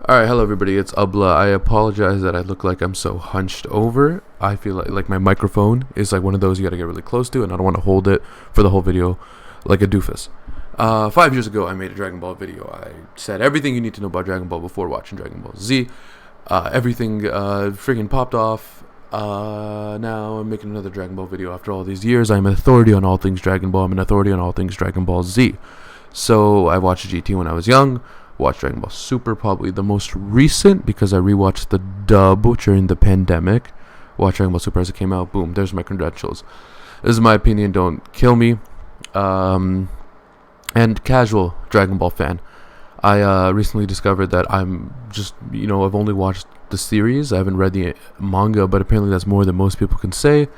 Alright, hello everybody, it's Ubla. I apologize that I look like I'm so hunched over. I feel like my microphone is like one of those you gotta get really close to, and I don't want to hold it for the whole video like a doofus. 5 years ago, I made a Dragon Ball video. I said everything you need to know about Dragon Ball before watching Dragon Ball Z. Everything freaking popped off. Now I'm making another Dragon Ball video after all these years. I'm an authority on all things Dragon Ball. I'm an authority on all things Dragon Ball Z. So I watched GT when I was young. Watched Dragon Ball Super, probably the most recent, because I rewatched the dub during the pandemic. Watched Dragon Ball Super as it came out. Boom, there's my credentials. This is my opinion, don't kill me. And casual Dragon Ball fan. I recently discovered that I'm just, I've only watched the series. I haven't read the manga, but apparently that's more than most people can say.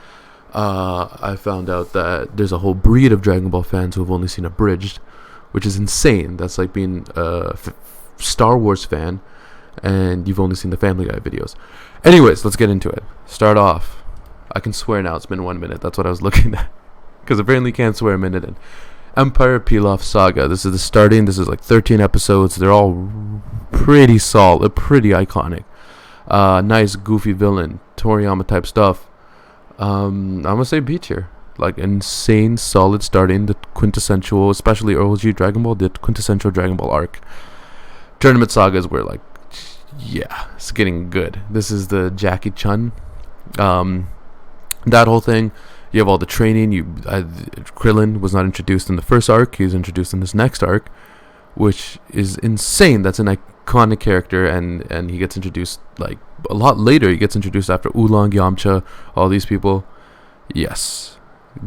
I found out that there's a whole breed of Dragon Ball fans who have only seen abridged, which is insane. That's like being a Star Wars fan and you've only seen the Family Guy videos. Anyways, let's get into it. Start off. I can swear now. It's been 1 minute. That's what I was looking at. Because apparently can't swear a minute in. Empire Pilaf Saga. This is the starting. This is like 13 episodes. They're all pretty solid, pretty iconic. Nice, goofy villain. Toriyama type stuff. I'm going to say B tier. Like insane, solid starting, the quintessential, especially OG Dragon Ball, the quintessential Dragon Ball arc. Tournament Saga is where, like, yeah, it's getting good. This is the Jackie Chun, that whole thing. You have all the training. Krillin was not introduced in the first arc. He was introduced in this next arc, which is insane. That's an iconic character, and he gets introduced like a lot later. He gets introduced after Oolong, Yamcha, all these people. Yes.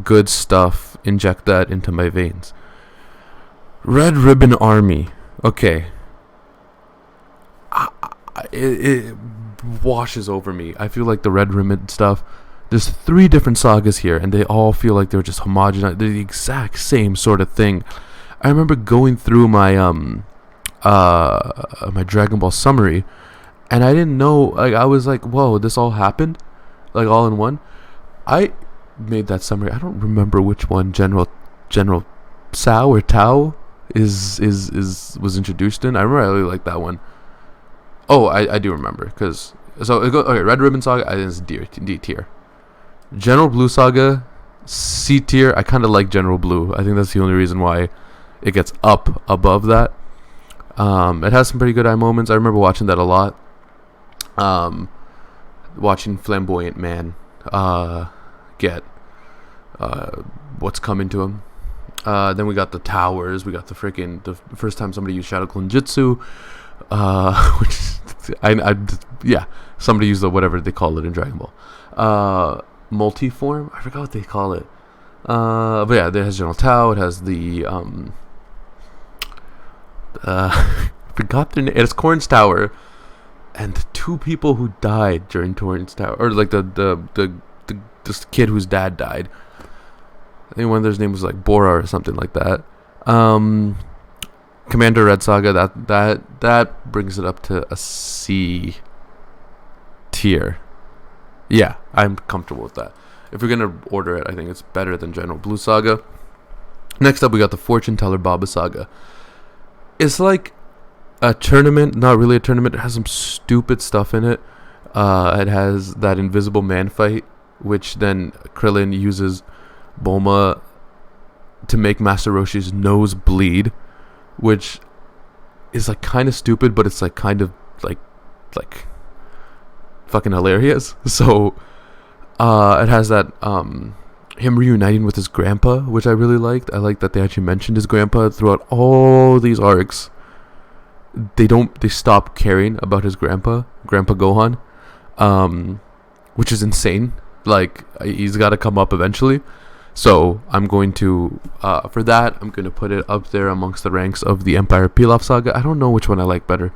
Good stuff. Inject that into my veins. Red Ribbon Army. Okay. It washes over me. I feel like the Red Ribbon stuff. There's 3 different sagas here, and they all feel like they're just homogenous. They're the exact same sort of thing. I remember going through my my Dragon Ball summary, and I didn't know. Like, I was like, "Whoa, this all happened, like all in one." I made that summary. I don't remember which one General Sao or Tao was introduced in. I remember I really liked that one. Oh, I do remember, because okay, Red Ribbon Saga, I think it's D tier. General Blue Saga, C tier. I kind of like General Blue. I think that's the only reason why it gets up above that. It has some pretty good eye moments. I remember watching that a lot. Watching Flamboyant Man get what's coming to him. Then we got the towers. We got the first time somebody used Shadow Clone Jutsu, which somebody used the whatever they call it in Dragon Ball. Multiform. I forgot what they call it. But yeah, it has General Tao. It has the forgot their name. It's Corn's Tower, and the 2 people who died during Corn's Tower, or like this kid whose dad died. I think one of their names was like Bora or something like that. Commander Red Saga, that brings it up to a C tier. Yeah, I'm comfortable with that. If we're gonna order it, I think it's better than General Blue Saga. Next up, we got the Fortune Teller Baba Saga. It's like a tournament, not really a tournament. It has some stupid stuff in it. It has that Invisible Man fight, which then Krillin uses Bulma to make Master Roshi's nose bleed, which is like kind of stupid, but it's like kind of like fucking hilarious. So it has that him reuniting with his grandpa, which I really liked. I like that they actually mentioned his grandpa throughout all these arcs. They stop caring about his Grandpa Gohan, which is insane. Like, he's got to come up eventually. So I'm going to, for that, I'm going to put it up there amongst the ranks of the Empire Pilaf Saga. I don't know which one I like better.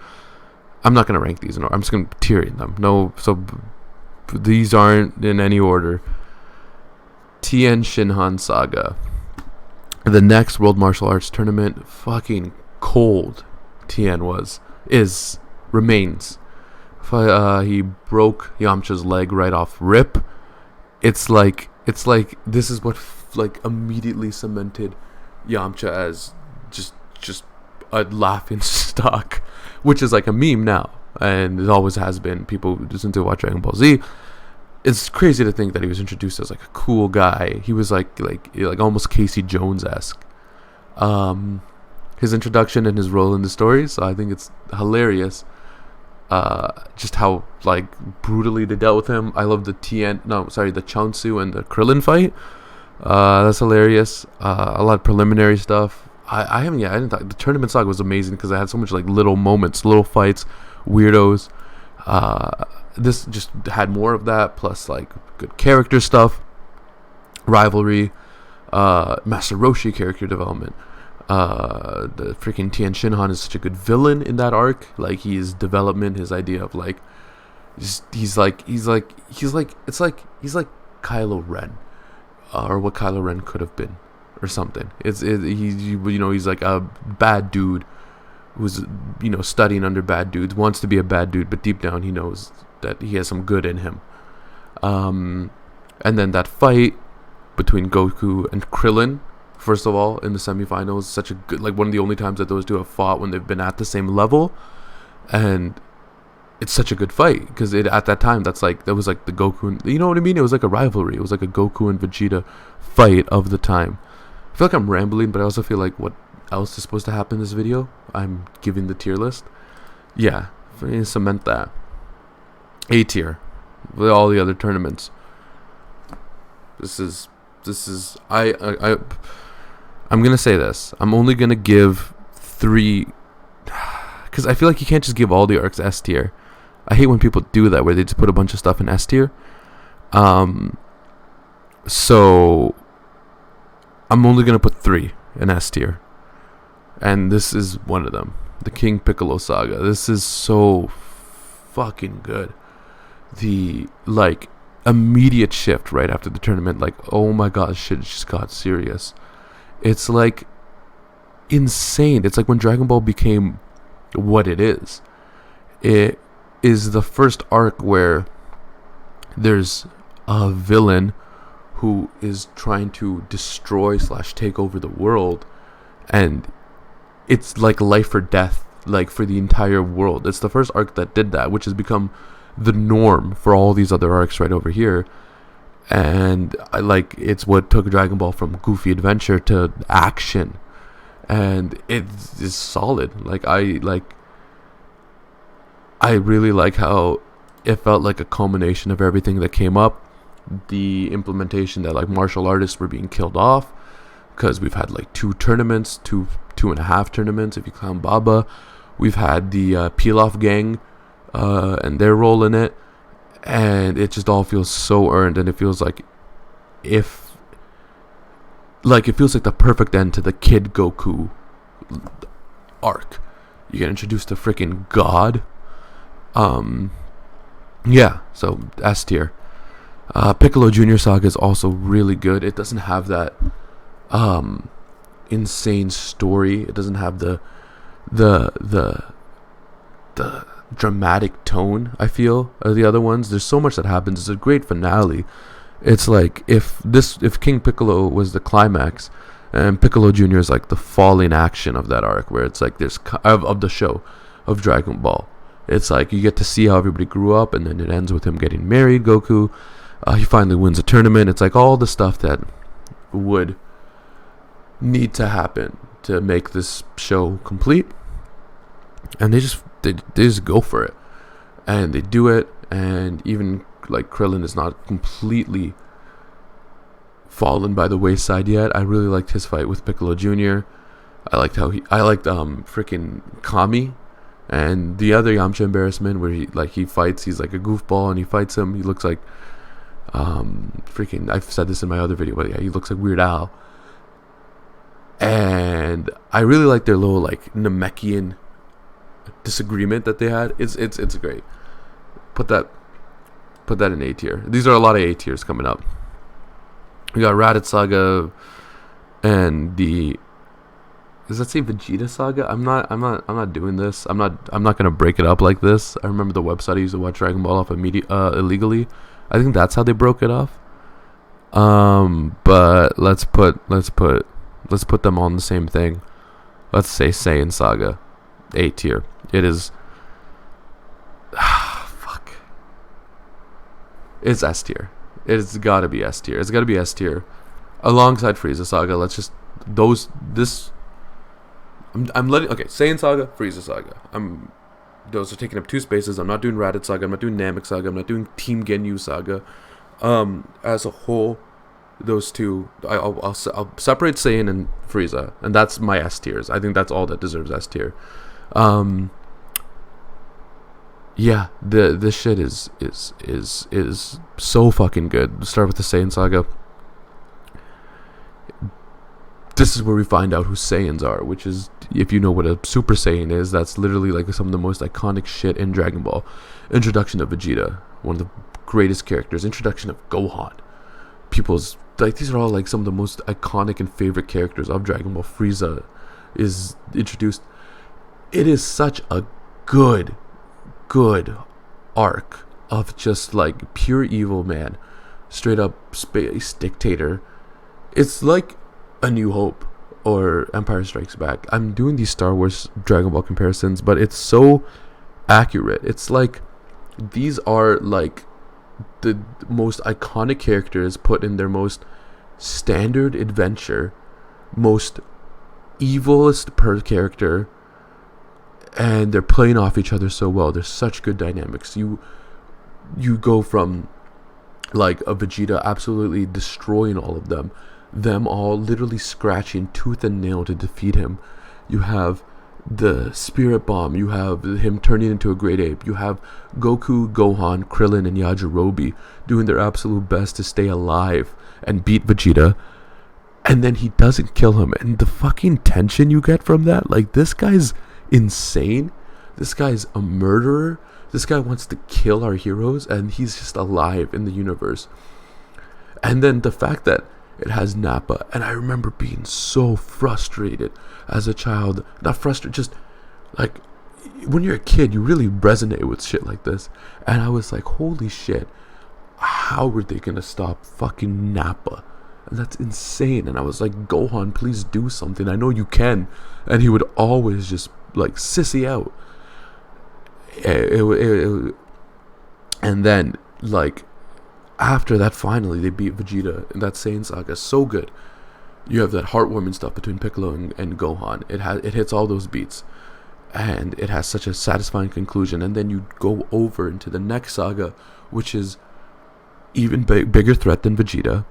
I'm not going to rank these in order. I'm just going to tier them. No, so these aren't in any order. Tien Shinhan Saga. The next World Martial Arts Tournament. Fucking cold Tien remains. He broke Yamcha's leg right off rip. It's like this is what immediately cemented Yamcha as just a laughing stock which is like a meme now, and it always has been. People who listen to watch Dragon Ball Z. It's crazy to think that he was introduced as like a cool guy. He was like almost Casey Jones-esque. His introduction and his role in the story, so I think it's hilarious. Just how like brutally they dealt with him. I love the Chaozu and the Krillin fight. That's hilarious. A lot of preliminary stuff. I didn't thought the tournament saga was amazing because I had so much like little moments, little fights, weirdos. This just had more of that, plus like good character stuff, rivalry, Master Roshi character development. The freaking Tien Shinhan is such a good villain in that arc. Like his development, his idea of like, he's like Kylo Ren, or what Kylo Ren could have been, or something. He's like a bad dude who's studying under bad dudes, wants to be a bad dude, but deep down he knows that he has some good in him. And then that fight between Goku and Krillin, first of all, in the semifinals, such a good, like one of the only times that those two have fought when they've been at the same level, and it's such a good fight because at that time that was like the Goku, you know what I mean? It was like a rivalry. It was like a Goku and Vegeta fight of the time. I feel like I'm rambling, but I also feel like what else is supposed to happen in this video? I'm giving the tier list. Yeah, cement that. A tier with all the other tournaments. This is I'm gonna say this. I'm only gonna give 3 because I feel like you can't just give all the arcs S tier. I hate when people do that where they just put a bunch of stuff in S tier. So I'm only gonna put 3 in S tier, and this is one of them. The King Piccolo saga. This is so fucking good. The like immediate shift right after the tournament, like, oh my god, shit just got serious. It's like insane. It's like when Dragon Ball became what it is. It is the first arc where there's a villain who is trying to destroy / take over the world, and it's like life or death, like for the entire world. It's the first arc that did that, which has become the norm for all these other arcs right over here. And it's what took Dragon Ball from goofy adventure to action, and it is solid. I really like how it felt like a culmination of everything that came up. The implementation that like martial artists were being killed off, because we've had like 2 tournaments, two and a half tournaments if you count Baba. We've had the Pilaf gang and their role in it, and it just all feels so earned, and it feels like it feels like the perfect end to the Kid Goku arc. You get introduced to freaking God. Yeah, so S tier. Piccolo Jr. saga is also really good. It doesn't have that insane story. It doesn't have the dramatic tone, I feel, of the other ones. There's so much that happens. It's a great finale. It's like if King Piccolo was the climax, and Piccolo Jr. is like the falling action of that arc, where it's like there's of the show of Dragon Ball. It's like you get to see how everybody grew up, and then it ends with him getting married, Goku. He finally wins a tournament. It's like all the stuff that would need to happen to make this show complete, and they just go for it, and they do it. And even like Krillin is not completely fallen by the wayside yet. I really liked his fight with Piccolo Jr. I liked freaking Kami and the other Yamcha embarrassment, where he fights. He's like a goofball and he fights him. He looks like freaking, I've said this in my other video, but yeah, he looks like Weird Al. And I really like their little like Namekian disagreement that they had. It's great. Put that in A tier. These are a lot of A tiers coming up. We got Raditz saga and does that say Vegeta saga? I'm not doing this. I'm not gonna break it up like this. I remember the website I used to watch Dragon Ball off illegally. I think that's how they broke it off. But let's put them on the same thing. Let's say Saiyan saga. A tier. It is. Fuck. It's S tier. It's gotta be S tier. It's gotta be S tier, alongside Frieza Saga. Let's just those this. I'm letting Saiyan Saga, Frieza Saga. Those are taking up 2 spaces. I'm not doing Raditz Saga. I'm not doing Namek Saga. I'm not doing Team Ginyu Saga. As a whole, those two, I'll separate Saiyan and Frieza, and that's my S tiers. I think that's all that deserves S tier. Yeah, this shit is so fucking good. Start with the Saiyan Saga. This is where we find out who Saiyans are, which is, if you know what a Super Saiyan is, that's literally like some of the most iconic shit in Dragon Ball. Introduction of Vegeta, one of the greatest characters. Introduction of Gohan. People's, like, these are all like some of the most iconic and favorite characters of Dragon Ball. Frieza is introduced. It is such a good arc of just like pure evil, man. Straight up space dictator. It's like A New Hope or Empire Strikes Back. I'm doing these Star Wars Dragon Ball comparisons, but it's so accurate. It's like these are like the most iconic characters put in their most standard adventure, most evilest per character, and they're playing off each other so well. There's such good dynamics. You go from like a Vegeta absolutely destroying all of them all literally scratching tooth and nail to defeat him. You have the Spirit Bomb. You have him turning into a great ape. You have Goku, Gohan, Krillin, and Yajirobe doing their absolute best to stay alive and beat Vegeta. And then he doesn't kill him. And the fucking tension you get from that, like, this guy's insane. This guy's a murderer. This guy wants to kill our heroes, and he's just alive in the universe. And then the fact that it has Nappa, and I remember being so frustrated as a child. Not frustrated, just like when you're a kid, you really resonate with shit like this. And I was like, holy shit, how were they gonna stop fucking Nappa? And that's insane. And I was like, Gohan, please do something. I know you can. And he would always just like sissy out. And then like after that, finally they beat Vegeta in that Saiyan Saga. So good. You have that heartwarming stuff between Piccolo and Gohan. It hits all those beats, and it has such a satisfying conclusion. And then you go over into the next saga, which is even bigger threat than Vegeta.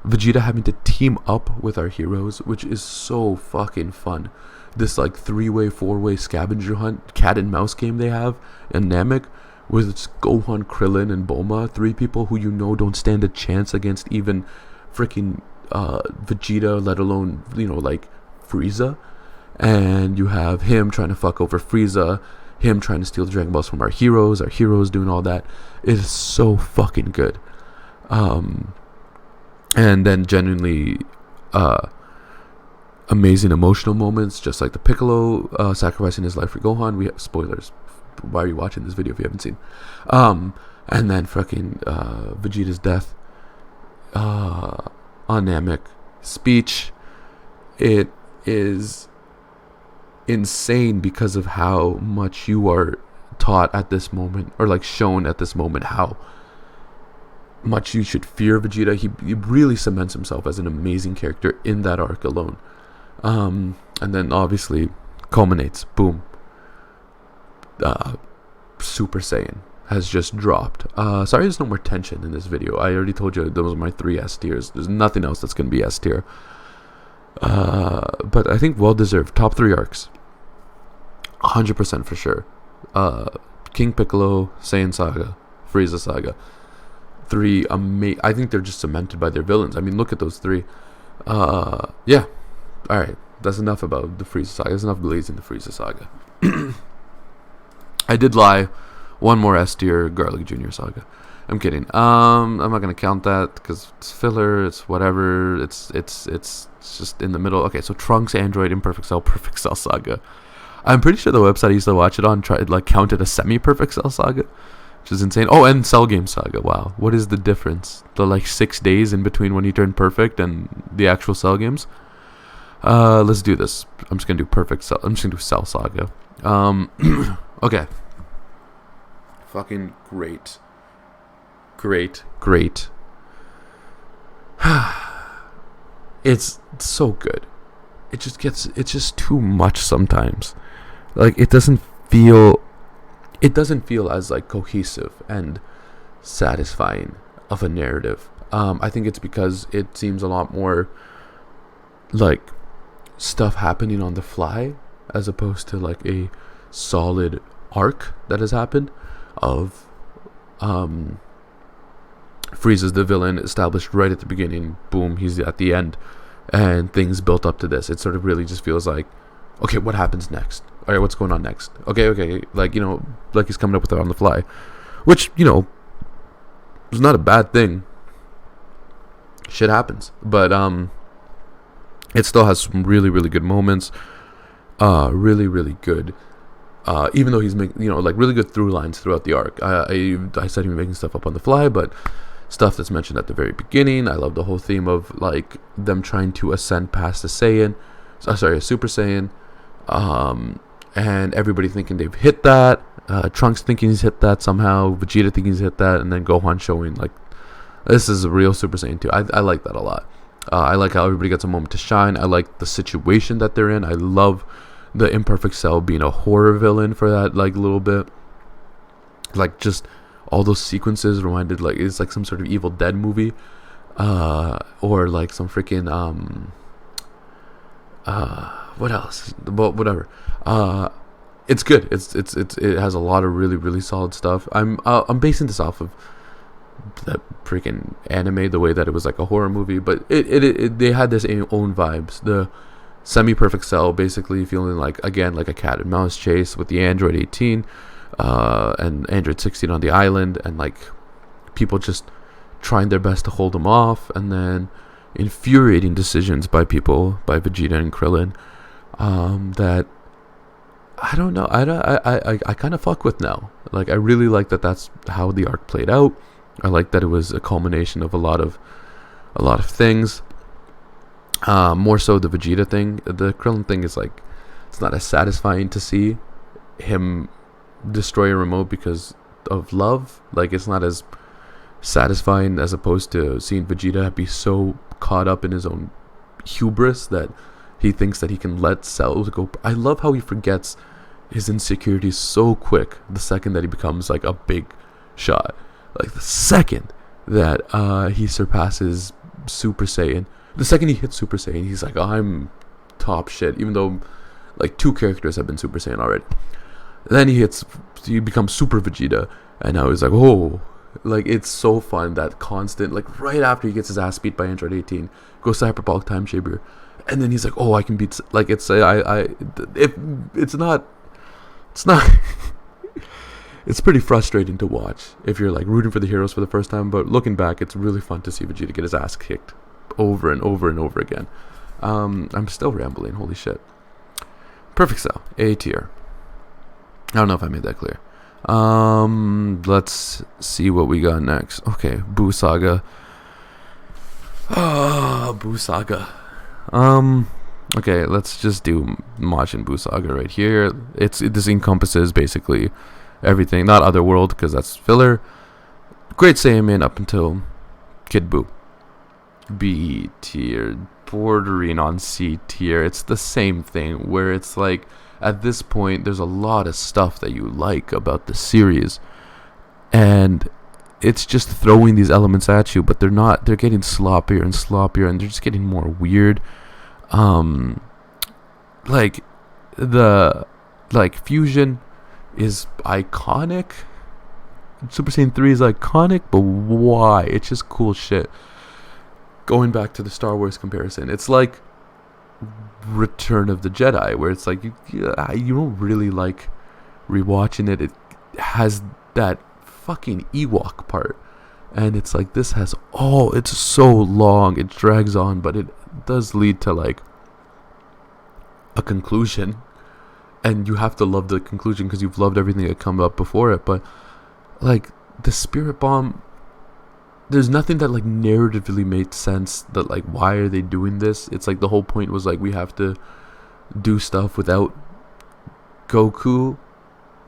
Vegeta having to team up with our heroes, which is so fucking fun. This like 3-way, 4-way scavenger hunt, cat and mouse game they have in Namek, with it's Gohan, Krillin, and Bulma, 3 people who you know don't stand a chance against even freaking Vegeta, let alone, you know, like Frieza. And you have him trying to fuck over Frieza, him trying to steal the Dragon Balls from our heroes doing all that. It is so fucking good. And then genuinely amazing emotional moments, just like the Piccolo sacrificing his life for Gohan. We have spoilers. Why are you watching this video if you haven't seen? And then fucking Vegeta's death on Namek. Speech. It is insane because of how much you are taught at this moment, or like shown at this moment, how much you should fear Vegeta. He really cements himself as an amazing character in that arc alone. And then obviously culminates, boom, Super Saiyan has just dropped. Sorry there's no more tension in this video. I already told you those are my 3 S tiers. There's nothing else that's going to be S tier. But I think well deserved. Top 3 arcs, 100% for sure. King Piccolo, Saiyan Saga, Frieza Saga. 3 I think they're just cemented by their villains. I mean, look at those 3. Yeah. Alright, that's enough about the Frieza Saga. That's enough glazing the Frieza Saga. I did lie. One more S tier, Garlic Jr. Saga. I'm kidding. I'm not gonna count that because it's filler. It's whatever. It's just in the middle. Okay, so Trunks, Android, Imperfect Cell, Perfect Cell Saga. I'm pretty sure the website I used to watch it on counted a semi-perfect Cell Saga, which is insane. Oh, and Cell Game Saga. Wow, what is the difference? The 6 days in between when you turn perfect and the actual Cell games. Let's do this. I'm just gonna do Perfect Cell. I'm just gonna do Cell Saga. Okay. Fucking great. Great. It's so good. It's just too much sometimes. Like it doesn't feel as like cohesive and satisfying of a narrative. I think it's because it seems a lot more like stuff happening on the fly as opposed to like a solid arc that has happened of Frieza's the villain established right at the beginning, boom, he's at the end, and things built up to this. It sort of really just feels like, okay, what happens next? All right, what's going on next? Okay, like, like he's coming up with it on the fly, which, is not a bad thing. Shit happens, but it still has some really, really good moments. Really, really good. Even though he's making, like really good through lines throughout the arc. I said he was making stuff up on the fly, but stuff that's mentioned at the very beginning. I love the whole theme of like them trying to ascend past a Super Saiyan, and everybody thinking they've hit that. Trunks thinking he's hit that somehow. Vegeta thinking he's hit that, and then Gohan showing like this is a real Super Saiyan 2. I like that a lot. I like how everybody gets a moment to shine. I like the situation that they're in. I love the Imperfect Cell being a horror villain for that like little bit. Like just all those sequences reminded like it's like some sort of Evil Dead movie, or like some freaking what else? But whatever. It's good. It has a lot of really, really solid stuff. I'm basing this off of that freaking anime, the way that it was like a horror movie, but it they had this own vibes. The semi-perfect cell basically feeling like, again, like a cat and mouse chase with the Android 18 and Android 16 on the island, and like people just trying their best to hold them off, and then infuriating decisions by Vegeta and Krillin that I don't know, I kind of fuck with now. Like I really like that that's how the arc played out. I like that it was a culmination of a lot of things. More so the Vegeta thing. The Krillin thing is like, it's not as satisfying to see him destroy a remote because of love. Like it's not as satisfying as opposed to seeing Vegeta be so caught up in his own hubris that he thinks that he can let Cell go. I love how he forgets his insecurities so quick the second that he becomes like a big shot. Like the second that he surpasses Super Saiyan, the second he hits Super Saiyan, he's like, I'm top shit, even though like 2 characters have been Super Saiyan already. Then he becomes Super Vegeta, and now he's like, oh, like it's so fun, that constant, like right after he gets his ass beat by Android 18, goes to Hyperbolic Time Shaper, and then he's like, oh, I can beat, like it's not it's pretty frustrating to watch if you're like rooting for the heroes for the first time, but looking back, it's really fun to see Vegeta get his ass kicked over and over and over again. I'm still rambling, holy shit. Perfect Cell, A tier. I don't know if I made that clear. Let's see what we got next. Okay, Buu Saga. Buu Saga. Okay, let's just do Majin Buu Saga right here. This encompasses basically everything, not Otherworld because that's filler. Great Saiyaman up until Kid Buu. B tier, bordering on C tier. It's the same thing where it's like at this point there's a lot of stuff that you like about the series, and it's just throwing these elements at you, but they're getting sloppier and sloppier, and they're just getting more weird. Like the fusion is iconic. Super Saiyan 3 is iconic, but why? It's just cool shit. Going back to the Star Wars comparison, it's like Return of the Jedi, where it's like you don't really like rewatching it. It has that fucking Ewok part, and it's like this has it's so long, it drags on, but it does lead to like a conclusion, and you have to love the conclusion because you've loved everything that come up before it. But like the Spirit Bomb, there's nothing that like narratively made sense, that like why are they doing this. It's like the whole point was like we have to do stuff without Goku,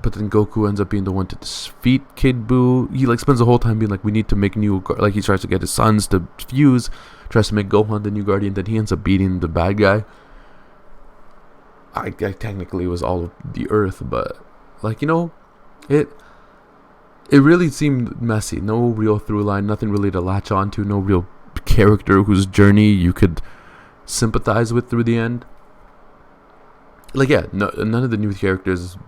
but then Goku ends up being the one to defeat Kid Buu. He like spends the whole time being like, we need to make new, like he tries to get his sons to fuse, tries to make Gohan the new guardian. Then he ends up beating the bad guy. I technically was all of the Earth, but like, you know, it really seemed messy. No real through line, nothing really to latch onto, no real character whose journey you could sympathize with through the end. Like, yeah, none of the new characters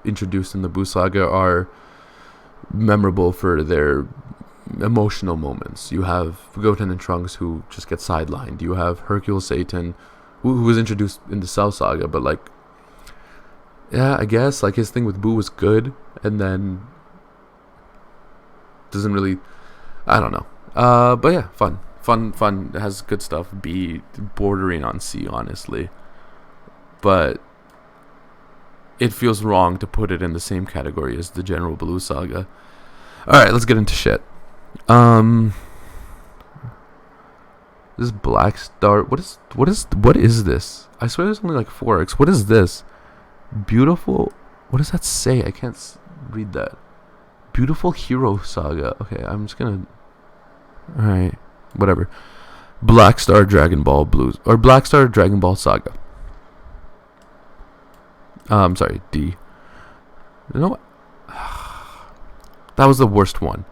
introduced in the Buu saga are memorable for their emotional moments. You have Goten and Trunks who just get sidelined. You have Hercule Satan who was introduced in the Cell saga, but like, yeah, I guess like his thing with Buu was good, and then doesn't really, I don't know. But yeah, fun. It has good stuff. B bordering on C, honestly, but it feels wrong to put it in the same category as the General Blue saga. All right, let's get into shit. This Black Star. What is this? I swear there's only like 4 arcs. What is this? Beautiful. What does that say? I can't read that. Beautiful Hero Saga. Okay, I'm just gonna. All right, whatever. Black Star Dragon Ball Blues or Black Star Dragon Ball Saga. Sorry, D. You know what? That was the worst one.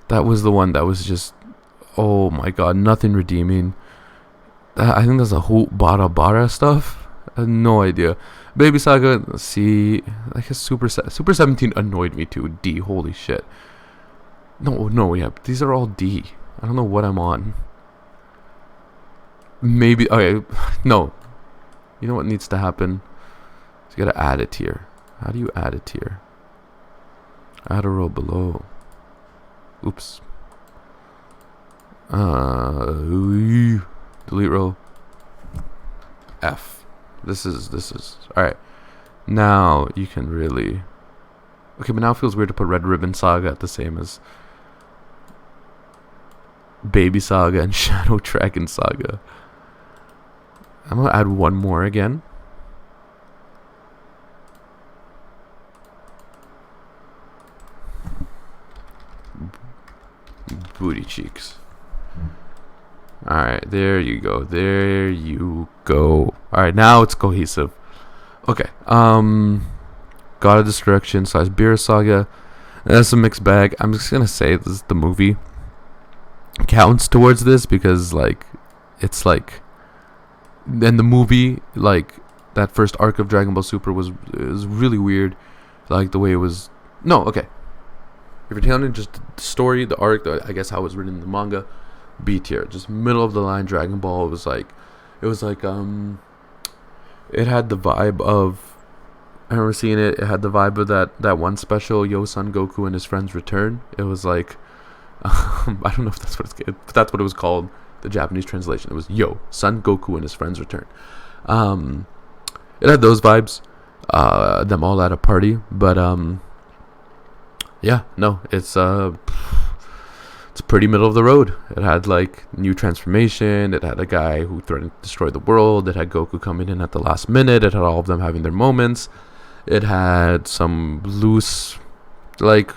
That was the one that was just, oh my god, nothing redeeming. I think that's a whole Bara stuff. I have no idea. Baby Saga, C. Like his Super 17 annoyed me too. D. Holy shit. No, yeah. These are all D. I don't know what I'm on. Maybe. Okay. No. You know what needs to happen? You gotta add it here. How do you add it here? Add a row below. Oops. Delete row. F. This is alright. Now you can really. Okay, but now it feels weird to put Red Ribbon Saga at the same as Baby Saga and Shadow Dragon Saga. I'm gonna add one more again. Booty cheeks. Alright, there you go. There you go. Alright, now it's cohesive. Okay. God of Destruction / Beerus Saga. That's a mixed bag. I'm just gonna say this, the movie counts towards this because like it's like, and the movie, like that first arc of Dragon Ball Super was really weird. Like the way it was. No, okay. If you're telling just the story, the arc, I guess how it was written in the manga, B tier, just middle of the line. Dragon Ball it was like it had the vibe of, I remember seeing it. It had the vibe of that one special, Yo Son Goku and his friends return. It was like, I don't know if that's what but that's what it was called. The Japanese translation. It was Yo Son Goku and his friends return. It had those vibes. Them all at a party, but yeah, no, it's pretty middle of the road. It had like new transformation. It had a guy who threatened to destroy the world. It had Goku coming in at the last minute. It had all of them having their moments. It had some loose, like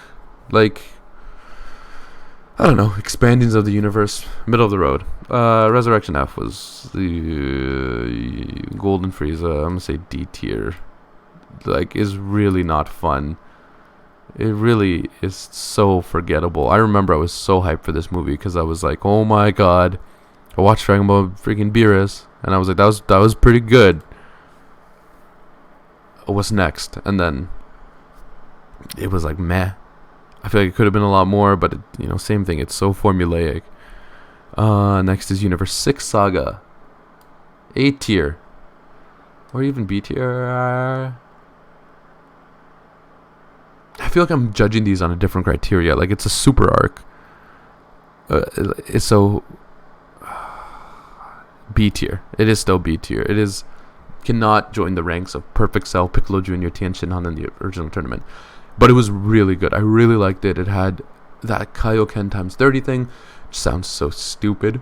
I don't know, expandings of the universe. Middle of the road. Resurrection F was the Golden Frieza. I'm gonna say D tier. Like, is really not fun. It really is so forgettable. I remember I was so hyped for this movie because I was like, oh my god. I watched Dragon Ball freaking Beerus and I was like, that was pretty good. What's next? And then it was like meh. I feel like it could have been a lot more, but it, same thing. It's so formulaic. Next is Universe 6 Saga. A tier. Or even B tier. I feel like I'm judging these on a different criteria. Like, it's a super arc. It's so B tier. It is still B tier. It is cannot join the ranks of Perfect Cell, Piccolo Jr., Tien Shinhan in the original tournament. But it was really good. I really liked it. It had that Kaioken times 30 thing, which sounds so stupid.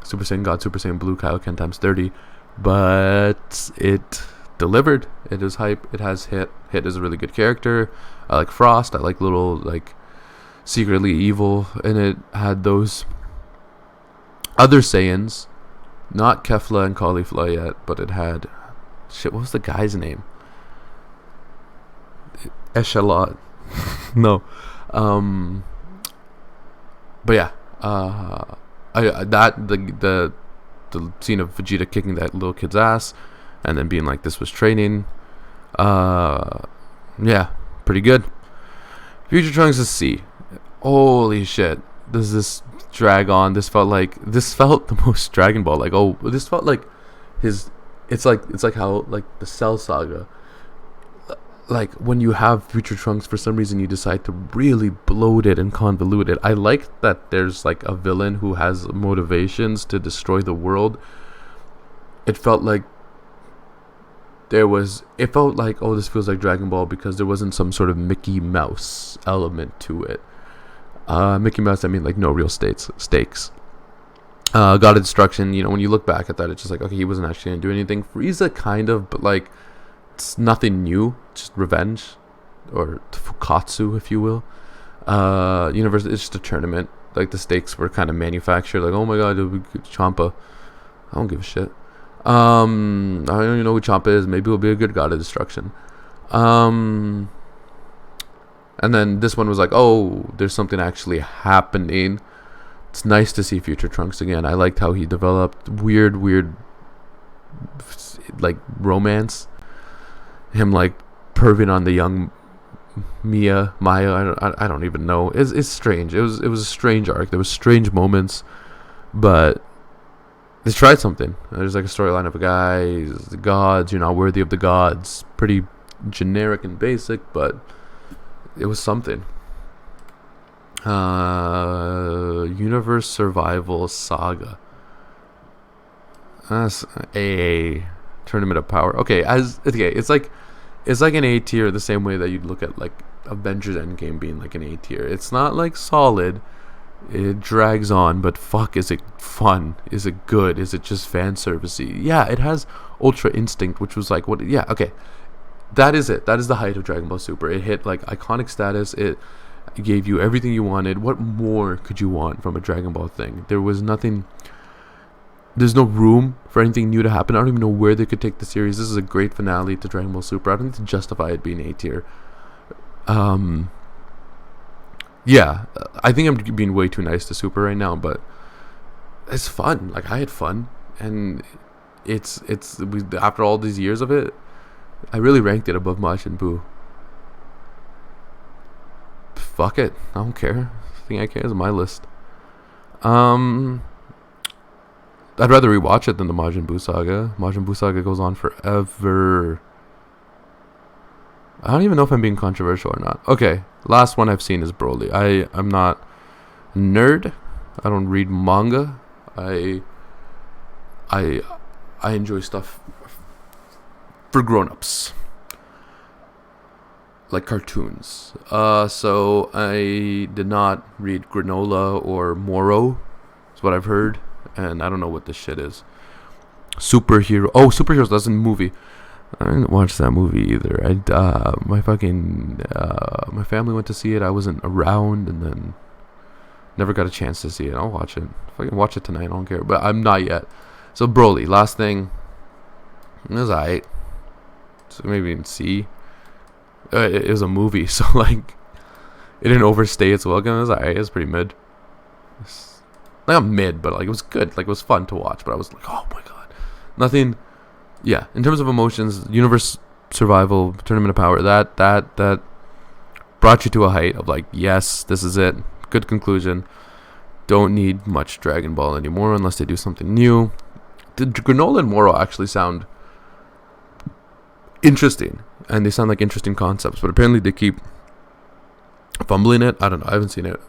Super Saiyan God, Super Saiyan Blue, Kaioken times 30. But it delivered. It is hype. It has Hit. Hit is a really good character. I like Frost. I like little like secretly evil, and it had those other Saiyans, not Kefla and Caulifla yet, but it had shit. What was the guy's name? Echelon. No. But yeah, the scene of Vegeta kicking that little kid's ass, and then being like, "This was training." Yeah, pretty good. Future Trunks is C. Holy shit! Does this drag on? This felt the most Dragon Ball. Like, oh, this felt like his. It's like how like the Cell Saga. Like when you have Future Trunks, for some reason you decide to really bloat it and convolute it. I like that there's like a villain who has motivations to destroy the world. It felt like oh, this feels like Dragon Ball because there wasn't some sort of Mickey Mouse element to it. Mickey Mouse, I mean like no real stakes. God of Destruction, when you look back at that, it's just like, okay, he wasn't actually gonna do anything. Frieza kind of, but like it's nothing new, just revenge, or Fukatsu, if you will. Universe, it's just a tournament. Like the stakes were kind of manufactured. Like, oh my god, it'll be Champa. I don't give a shit. I don't even know who Champa is. Maybe it'll be a good God of Destruction. And then this one was like, oh, there's something actually happening. It's nice to see Future Trunks again. I liked how he developed weird, like romance. Him like perving on the young Maya. I don't even know. It's strange. It was a strange arc. There was strange moments, but they tried something. There's like a storyline of a guy. The gods. You're not worthy of the gods. Pretty generic and basic, but it was something. Universe Survival Saga. That's a Tournament of Power. Okay, it's like an A tier the same way that you'd look at like Avengers Endgame being like an A tier. It's not like solid. It drags on, but fuck, is it fun? Is it good? Is it just fan servicey? Yeah, it has Ultra Instinct, which was like what? Yeah, okay, that is it. That is the height of Dragon Ball Super. It hit like iconic status. It gave you everything you wanted. What more could you want from a Dragon Ball thing? There was nothing. There's no room for anything new to happen. I don't even know where they could take the series. This is a great finale to Dragon Ball Super. I don't need to justify it being A tier. Yeah, I think I'm being way too nice to Super right now, but it's fun. Like, I had fun, and after all these years of it, I really ranked it above Majin Buu. Fuck it, I don't care. The thing I care is my list. I'd rather rewatch it than the Majin Buu saga. Majin Buu saga goes on forever. I don't even know if I'm being controversial or not. Okay, last one I've seen is Broly. I'm not a nerd. I don't read manga. I enjoy stuff for grown-ups, like cartoons. So I did not read Granola or Moro. That's what I've heard. And I don't know what this shit is. Superhero. Oh, Superheroes. That's a movie. I didn't watch that movie either. My family went to see it. I wasn't around, and then never got a chance to see it. I'll watch it. If I can watch it tonight, I don't care. But I'm not yet. So Broly. Last thing. It was alright. So maybe in C. It was a movie, so like it didn't overstay its welcome. It was alright. It was pretty mid. Not mid, but like it was good. Like it was fun to watch. But I was like, oh my god, nothing. Yeah, in terms of emotions, Universe Survival, Tournament of Power, that brought you to a height of like, yes, this is it. Good conclusion. Don't need much Dragon Ball anymore unless they do something new. The Granola and Moro actually sound interesting, and they sound like interesting concepts, but apparently they keep fumbling it. I don't know. I haven't seen it.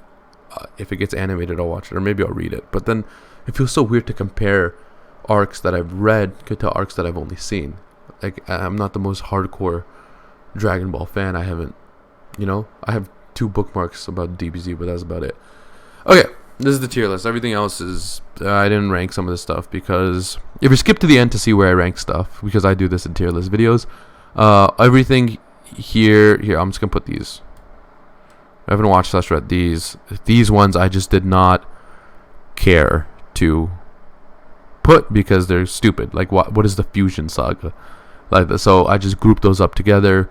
If it gets animated, I'll watch it, or maybe I'll read it. But then it feels so weird to compare arcs that I've read to arcs that I've only seen. Like, I'm not the most hardcore Dragon Ball fan. I have 2 bookmarks about DBZ, but that's about it. Okay, This is the tier list. Everything else is I didn't rank some of this stuff because if you skip to the end to see where I rank stuff, because I do this in tier list videos, everything here I'm just gonna put these. I haven't watched / read these ones. I just did not care to put because they're stupid. Like what is the Fusion Saga? Like, so I just grouped those up together.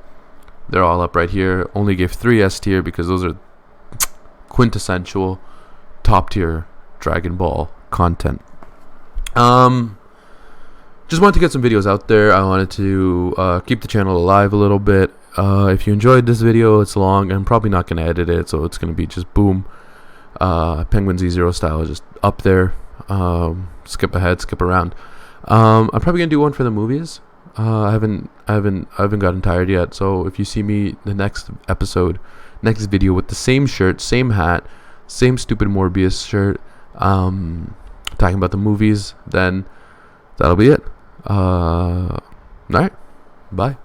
They're all up right here. Only gave 3 S tier because those are quintessential top tier Dragon Ball content. Just wanted to get some videos out there. I wanted to keep the channel alive a little bit. If you enjoyed this video, it's long. I'm probably not going to edit it, so it's going to be just boom. Penguin Z0 style is just up there. Skip ahead, skip around. I'm probably going to do one for the movies. I haven't gotten tired yet. So if you see me the next video with the same shirt, same hat, same stupid Morbius shirt, talking about the movies, then that'll be it. Alright, bye.